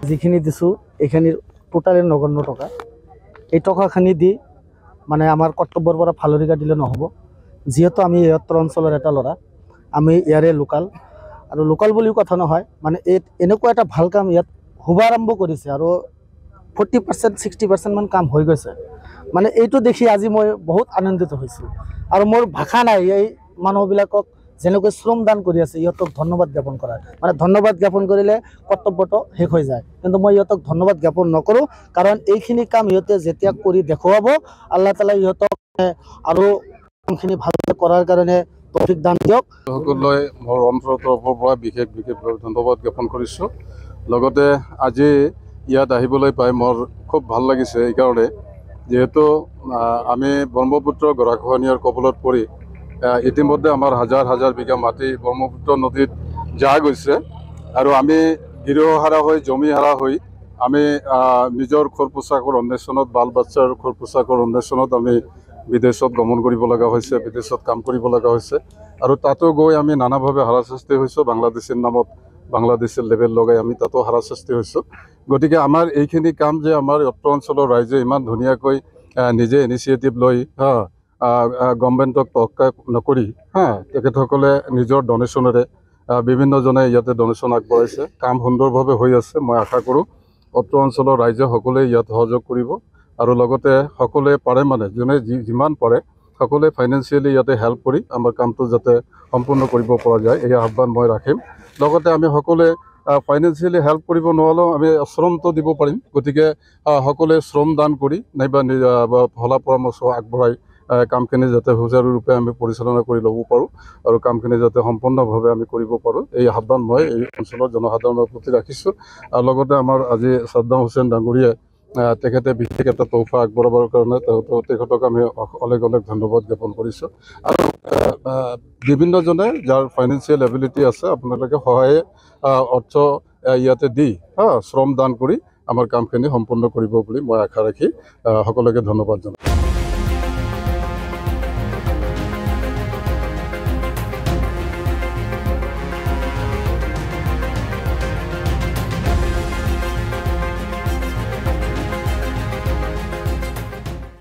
যিখিনি দিছোঁ এইখিনি টোটালি নগণ্য টকা। এই টকাখিনি দি মানে আমাৰ কৰ্তব্যৰ পৰা ফালৰিকা দিলে নহ'ব। যিহেতু আমি ইয়াৰ অঞ্চলৰ এটা ল'ৰা, আমি ইয়াৰে লোকাল, আৰু লোকাল বুলিও কথা নহয়, মানে এনেকুৱা এটা ভাল কাম ইয়াত শুভাৰম্ভ কৰিছে আৰু 40% 60% মান কাম হৈ গৈছে। মানে এইটো দেখি আজি মই বহুত আনন্দিত হৈছোঁ আৰু মোৰ ভাষা নাই এই মানুহবিলাকক যেনেকৈ শ্ৰম দান কৰি আছে ইহঁতক ধন্যবাদ জ্ঞাপন কৰাৰ। মানে ধন্যবাদ জ্ঞাপন কৰিলে কৰ্তব্যটো শেষ হৈ যায়, কিন্তু মই ইহঁতক ধন্যবাদ জ্ঞাপন নকৰোঁ, কাৰণ এইখিনি কাম ইহঁতে যেতিয়া কৰি দেখুৱাব আল্লাহ তাআলাই ইহঁতক আৰু কামখিনি ভালকৈ কৰাৰ কাৰণে তৌফিক দান দিয়ক। সকলোৱে মোৰ অন্তৰৰ তৰফৰ পৰা বিশেষভাৱে ধন্যবাদ জ্ঞাপন কৰিছোঁ। লগতে আজি ইয়াত আহিবলৈ পাই মোৰ খুব ভাল লাগিছে, এইকাৰণে যিহেতু আমি ব্ৰহ্মপুত্ৰ গৰাখহনীয়াৰ কবলত পৰি ইতিমধ্যে আমাৰ হাজাৰ হাজাৰ বিঘা মাটি ব্ৰহ্মপুত্ৰ নদীত যা গৈছে, আৰু আমি গৃহহাৰা হৈ জমি হাৰা হৈ আমি নিজৰ খোৰ পোছাকৰ অন্বেষণত, বাল বাচ্চাৰ খোৰ পোছাকৰ অন্বেষণত আমি বিদেশত গমন কৰিব লগা হৈছে, বিদেশত কাম কৰিব লগা হৈছে, আৰু তাতো গৈ আমি নানাভাৱে হাৰাশাস্তি হৈছোঁ। বাংলাদেশীৰ নামত বাংলাদেশীৰ লেবেল লগাই আমি তাতো হাৰাশাস্তি হৈছোঁ। গতিকে আমাৰ এইখিনি কাম যে আমাৰ অত্ৰ অঞ্চলৰ ৰাইজে ইমান ধুনীয়াকৈ নিজে ইনিচিয়েটিভ লৈ গভৰ্ণমেণ্টক তহকা নকৰি তেখেতসকলে নিজৰ ডনেশ্যনেৰে বিভিন্নজনে ইয়াতে ডনেশ্যন আগবঢ়াইছে। কাম সুন্দৰভাৱে হৈ আছে। মই আশা কৰোঁ অত্ৰ অঞ্চলৰ ৰাইজে সকলোৱে ইয়াত সহযোগ কৰিব, আৰু লগতে সকলোৱে পাৰে মানে যোনে যিমান পাৰে সকলোৱে ফাইনেন্সিয়েলি ইয়াতে হেল্প কৰি আমাৰ কামটো যাতে সম্পূৰ্ণ কৰিব পৰা যায়, এই আহ্বান মই ৰাখিম। লগতে আমি সকলোৱে ফাইনেন্সিয়েলি হেল্প কৰিব নোৱাৰিলেও আমি শ্ৰমটো দিব পাৰিম। গতিকে সকলোৱে শ্ৰম দান কৰি নাইবা ভলা পৰামৰ্শ আগবঢ়াই কামখিনি যাতে সুচাৰুৰূপে আমি পৰিচালনা কৰি ল'ব পাৰোঁ আৰু কামখিনি যাতে সম্পূৰ্ণভাৱে আমি কৰিব পাৰোঁ, এই আহ্বান মই এই অঞ্চলৰ জনসাধাৰণৰ প্ৰতি ৰাখিছোঁ। আৰু লগতে আমাৰ আজি ছাদ্দাম হুছেইন ডাঙৰীয়াই তেখেতে বিশেষ এটা তোহফা আগবঢ়াবৰ কাৰণে তেখেতক আমি অলেখ ধন্যবাদ জ্ঞাপন কৰিছোঁ। আৰু বিভিন্নজনে যাৰ ফাইনেন্সিয়েল এবিলিটি আছে আপোনালোকে সহায়ে অৰ্থ ইয়াতে দি শ্ৰম দান কৰি আমাৰ কামখিনি সম্পূৰ্ণ কৰিব বুলি মই আশা ৰাখি সকলোকে ধন্যবাদ জনাওঁ।